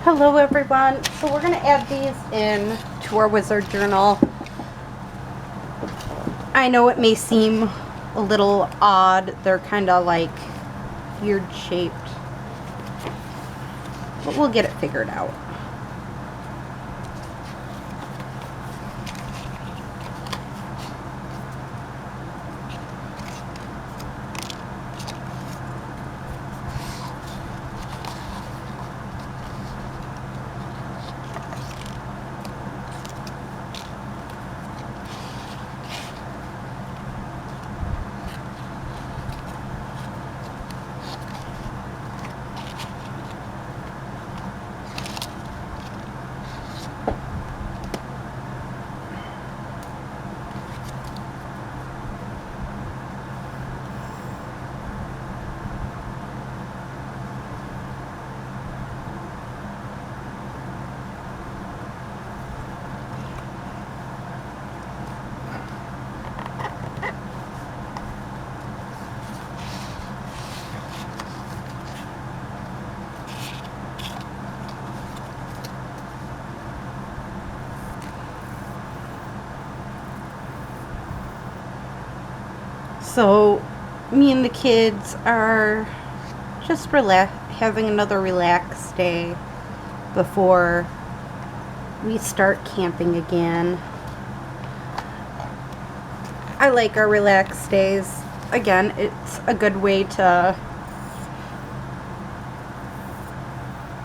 Hello everyone. So we're going to add these in to our wizard journal. I know it may seem a little odd. They're kind of like weird shaped. But we'll get it figured out. So me and the kids are just having another relaxed day before we start camping again. I like our relaxed days. Again, it's a good way to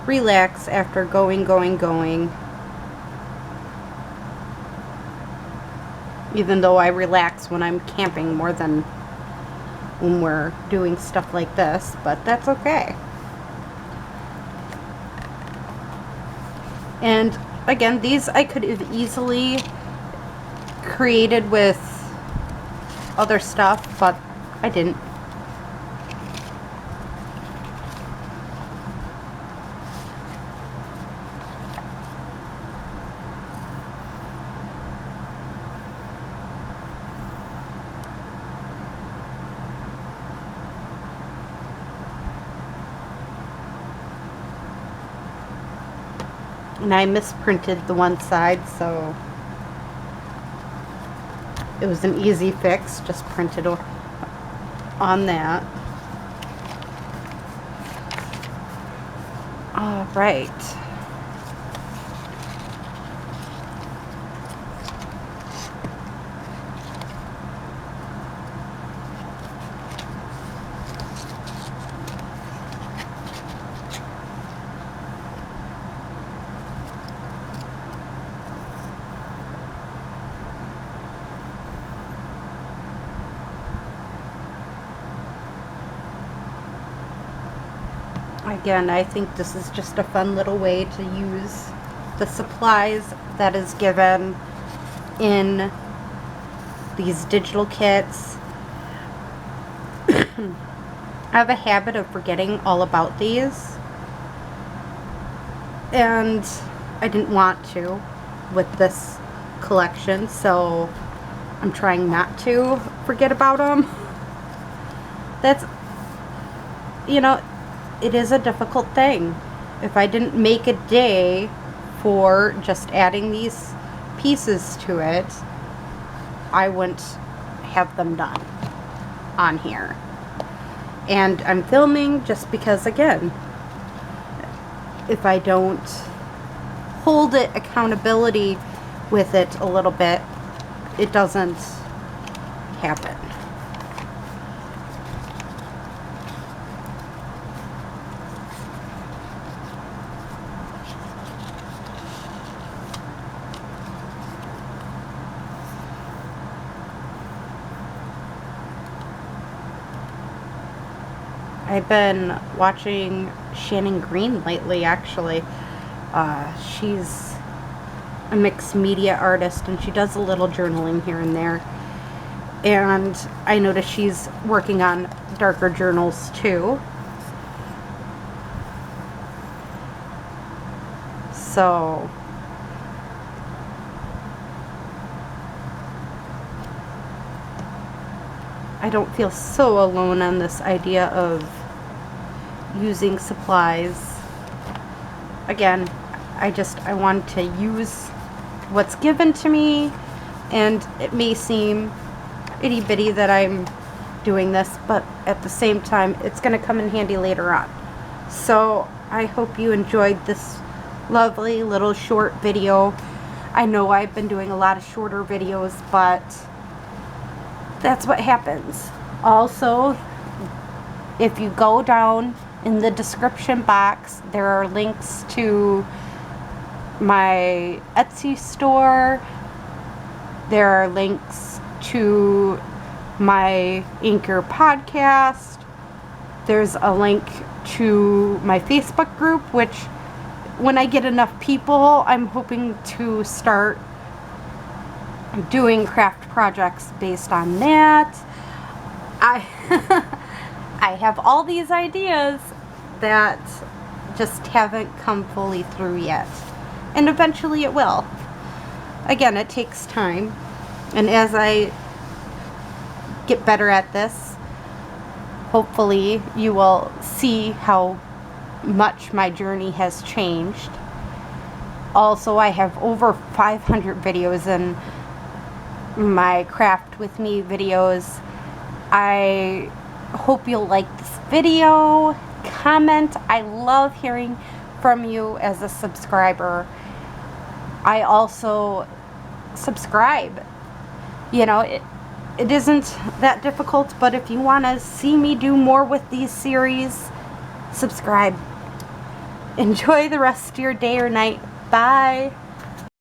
relax after going. Even though I relax when I'm camping more than when we're doing stuff like this, but that's okay. And again, these I could have easily created with other stuff, but I didn't. And I misprinted the one side, so it was an easy fix. Just print it on that. All right. Again, I think this is just a fun little way to use the supplies that is given in these digital kits. I have a habit of forgetting all about these, and I didn't want to with this collection, so I'm trying not to forget about them. That's, you know, it is a difficult thing. If I didn't make a day for just adding these pieces to it, I wouldn't have them done on here. And I'm filming just because, again, if I don't hold it accountability with it a little bit, it doesn't happen. I've been watching Shannon Green lately, actually. She's a mixed media artist, and she does a little journaling here and there. And I noticed she's working on darker journals too. So I don't feel so alone on this idea of using supplies again, I want to use what's given to me, and it may seem itty bitty that I'm doing this, but at the same time, it's going to come in handy later on. So I hope you enjoyed this lovely little short video. I know I've been doing a lot of shorter videos, but that's what happens. Also, if you go down in the description box, there are links to my Etsy store. There are links to my Anchor podcast. There's a link to my Facebook group, which when I get enough people, I'm hoping to start doing craft projects based on that. I have all these ideas that just haven't come fully through yet. And eventually it will. Again, it takes time. And as I get better at this, hopefully you will see how much my journey has changed. Also, I have over 500 videos in my Craft With Me videos. I hope you'll like this video. Comment. I love hearing from you as a subscriber. I also subscribe. You know, it isn't that difficult, but if you want to see me do more with these series, subscribe. Enjoy the rest of your day or night. Bye.